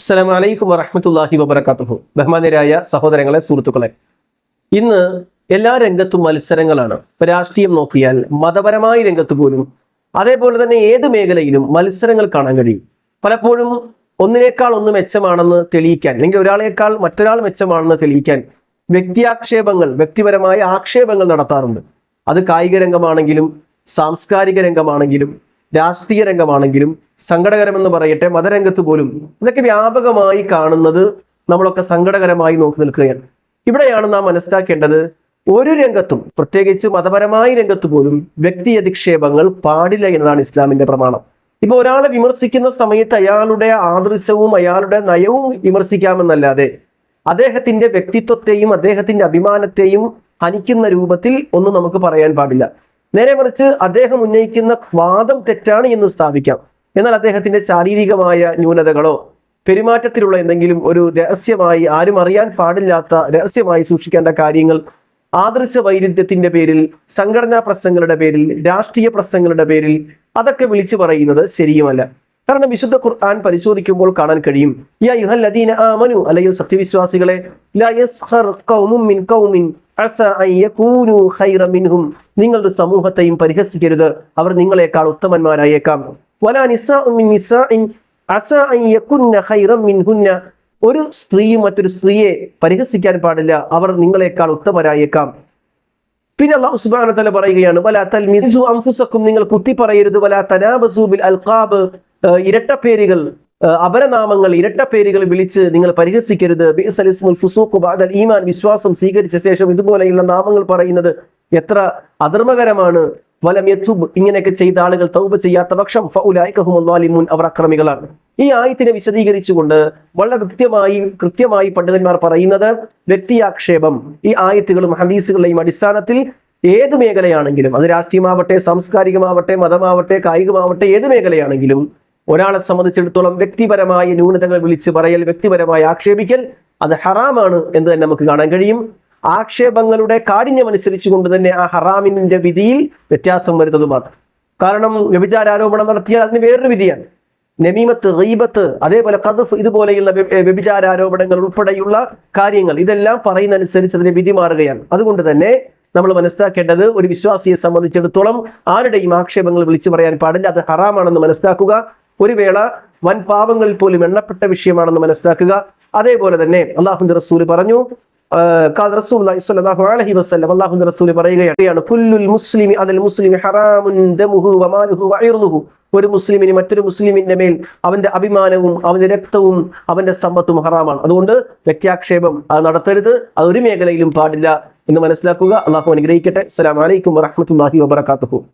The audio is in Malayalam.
അസ്സലാമു അലൈക്കും വറഹ്മത്തുള്ളാഹി വബറകാതുഹു. ബഹുമാന്യരായ സഹോദരങ്ങളെ, സുഹൃത്തുക്കളെ, ഇന്ന് എല്ലാ രംഗത്തും മത്സരങ്ങളാണ്. രാഷ്ട്രീയം നോക്കിയാൽ, മതപരമായ രംഗത്ത് പോലും, അതേപോലെ തന്നെ ഏത് മേഖലയിലും മത്സരങ്ങൾ കാണാൻ കഴിയും. പലപ്പോഴും ഒന്നിനേക്കാൾ ഒന്ന് മെച്ചമാണെന്ന് തെളിയിക്കാൻ, അല്ലെങ്കിൽ ഒരാളേക്കാൾ മറ്റൊരാൾ മെച്ചമാണെന്ന് തെളിയിക്കാൻ വ്യക്തിപരമായ ആക്ഷേപങ്ങൾ നടത്താറുണ്ട്. അത് കായിക രംഗമാണെങ്കിലും, സാംസ്കാരിക രംഗമാണെങ്കിലും, രാഷ്ട്രീയ രംഗമാണെങ്കിലും, സങ്കടകരമെന്ന് പറയട്ടെ മതരംഗത്ത് പോലും ഇതൊക്കെ വ്യാപകമായി കാണുന്നത് നമ്മളൊക്കെ സങ്കടകരമായി നോക്കി നിൽക്കുകയാണ്. ഇവിടെയാണ് നാം മനസ്സിലാക്കേണ്ടത്, ഒരു രംഗത്തും, പ്രത്യേകിച്ച് മതപരമായ രംഗത്ത് പോലും വ്യക്തി അധിക്ഷേപങ്ങൾ പാടില്ല എന്നതാണ് ഇസ്ലാമിന്റെ പ്രമാണം. ഇപ്പൊ ഒരാളെ വിമർശിക്കുന്ന സമയത്ത് അയാളുടെ ആദർശവും അയാളുടെ നയവും വിമർശിക്കാമെന്നല്ലാതെ അദ്ദേഹത്തിന്റെ വ്യക്തിത്വത്തെയും അദ്ദേഹത്തിന്റെ അഭിമാനത്തെയും ഹനിക്കുന്ന രൂപത്തിൽ ഒന്നും നമുക്ക് പറയാൻ പാടില്ല. നേരെ മറിച്ച് അദ്ദേഹം ഉന്നയിക്കുന്ന വാദം തെറ്റാണ് എന്ന് സ്ഥാപിക്കാം. എന്നാൽ അദ്ദേഹത്തിന്റെ ശാരീരികമായ ന്യൂനതകളോ പെരുമാറ്റത്തിലുള്ള എന്തെങ്കിലും ഒരു രഹസ്യമായി, ആരും അറിയാൻ പാടില്ലാത്ത രഹസ്യമായി സൂക്ഷിക്കേണ്ട കാര്യങ്ങൾ ആദർശ വൈരുദ്ധ്യത്തിന്റെ പേരിൽ, സംഘടനാ പ്രശ്നങ്ങളുടെ പേരിൽ, രാഷ്ട്രീയ പ്രശ്നങ്ങളുടെ പേരിൽ അതൊക്കെ വിളിച്ചു പറയുന്നത് ശരിയുമല്ല. കാരണം വിശുദ്ധ ഖുർആൻ പരിശോധിക്കുമ്പോൾ കാണാൻ കഴിയും, യാ അയ്യുഹല്ലദീന ആമനു, അല്ലയോ സത്യവിശ്വാസികളെ, ലാ യസ്ഖർ ഖൗമുൻ മിൻ ഖൗമിൻ അസ അൻ യകൂനു ഖൈറൻ മിൻഹും, നിങ്ങളുടെ സമൂഹത്തെയും പരിഹസിക്കരുത്, അവർ നിങ്ങളെക്കാൾ ഉത്തമന്മാരായേക്കാം. വലാ നിസാഉ മിൻ നിസാഇൻ അസ അൻ യകുന്ന ഖൈറൻ മിൻഹുന്ന, ഒരു സ്ത്രീയും മറ്റൊരു സ്ത്രീയെ പരിഹസിക്കാൻ പാടില്ല, അവർ നിങ്ങളെക്കാൾ ഉത്തമരായേക്കാം. പിന്നെ അല്ലാഹു സുബ്ഹാനഹു വ തആല പറയുകയാണ്, വലാ തൽമിസു അൻഫുസകും, നിങ്ങൾ കുത്തി പറയരുത്, വലാ തനാബസു ബിൽ അൽഖാബ്, ഇരട്ടപ്പേരുകൾ, അപരനാമങ്ങൾ, ഇരട്ടപ്പേരുകൾ വിളിച്ച് നിങ്ങൾ പരിഹസിക്കരുത്. ബിഅസൽ ഇസ്മുൽ ഫുസൂഖു ബഅദൽ ഈമാൻ, വിശ്വാസം സ്വീകരിച്ച ശേഷം ഇതുപോലെയുള്ള നാമങ്ങൾ പറയുന്നത് എത്ര അധർമ്മകരമാണ്. വലം യതുബ്, ഇങ്ങനെയൊക്കെ ചെയ്ത ആളുകൾ തൗബ ചെയ്യാത്ത പക്ഷം ഫഉലൈക ഹുമുൽ ളാലിമൂൻ, അവർ അക്രമികളാണ്. ഈ ആയത്തിനെ വിശദീകരിച്ചുകൊണ്ട് വളരെ കൃത്യമായി പണ്ഡിതന്മാർ പറയുന്നത്, വ്യക്തിയാക്ഷേപം ഈ ആയത്തുകളും ഹദീസുകളുടെയും അടിസ്ഥാനത്തിൽ ഏത് മേഖലയാണെങ്കിലും, അത് രാഷ്ട്രീയമാവട്ടെ, സാംസ്കാരികമാവട്ടെ, മതമാവട്ടെ, കായികമാവട്ടെ, ഏത് മേഖലയാണെങ്കിലും ഒരാളെ സംബന്ധിച്ചിടത്തോളം വ്യക്തിപരമായ ന്യൂനതകൾ വിളിച്ച് പറയൽ, വ്യക്തിപരമായി ആക്ഷേപിക്കൽ, അത് ഹറാമാണ് എന്ന് തന്നെ നമുക്ക് കാണാൻ കഴിയും. ആക്ഷേപങ്ങളുടെ കാഠിന്യം അനുസരിച്ചുകൊണ്ട് തന്നെ ആ ഹറാമിന്റെ വിധിയിൽ വ്യത്യാസം വരുന്നതുമാണ്. കാരണം വ്യഭിചാരാരോപണം നടത്തിയാൽ അതിന് വേറൊരു വിധിയാണ്. നമീമത്ത്, ഗീബത്ത്, അതേപോലെ ഖദ്ഫ്, ഇതുപോലെയുള്ള വ്യഭിചാരാരോപണങ്ങൾ ഉൾപ്പെടെയുള്ള കാര്യങ്ങൾ, ഇതെല്ലാം പറയുന്നതനുസരിച്ച് അതിന്റെ വിധി മാറുകയാണ്. അതുകൊണ്ട് തന്നെ നമ്മൾ മനസ്സിലാക്കേണ്ടത്, ഒരു വിശ്വാസിയെ സംബന്ധിച്ചിടത്തോളം ആരുടെയും ആക്ഷേപങ്ങൾ വിളിച്ചു പറയാൻ പാടില്ല, അത് ഹറാമാണെന്ന് മനസ്സിലാക്കുക. ഒരു വേള വൻ പാപങ്ങളിൽ പോലും എണ്ണപ്പെട്ട വിഷയമാണെന്ന് മനസ്സിലാക്കുക. അതേപോലെ തന്നെ അല്ലാഹുവിന്റെ റസൂൽ പറഞ്ഞു, റസൂലുള്ളാഹി സ്വല്ലല്ലാഹു അലൈഹി വസല്ലം, അല്ലാഹുവിന്റെ റസൂൽ പറയുകയാണ്, കുല്ലുൽ മുസ്ലിമി അലൽ മുസ്ലിമി ഹറാമുൻ ദമുഹു വമാലുഹു വഇർളുഹു, ഒരു മുസ്ലിമിന് മറ്റൊരു മുസ്ലിമിന്റെ മേൽ അവന്റെ അഭിമാനവും അവന്റെ രക്തവും അവന്റെ സമ്പത്തും ഹറാമാണ്. അതുകൊണ്ട് വ്യക്തിയാക്ഷേപം അത് നടത്തരുത്, അതൊരു മേഖലയിലും പാടില്ല എന്ന് മനസ്സിലാക്കുക. അല്ലാഹു അനുഗ്രഹിക്കട്ടെ. അസ്സലാമു അലൈക്കും വറഹ്മത്തുള്ളാഹി വബറകാതുഹു.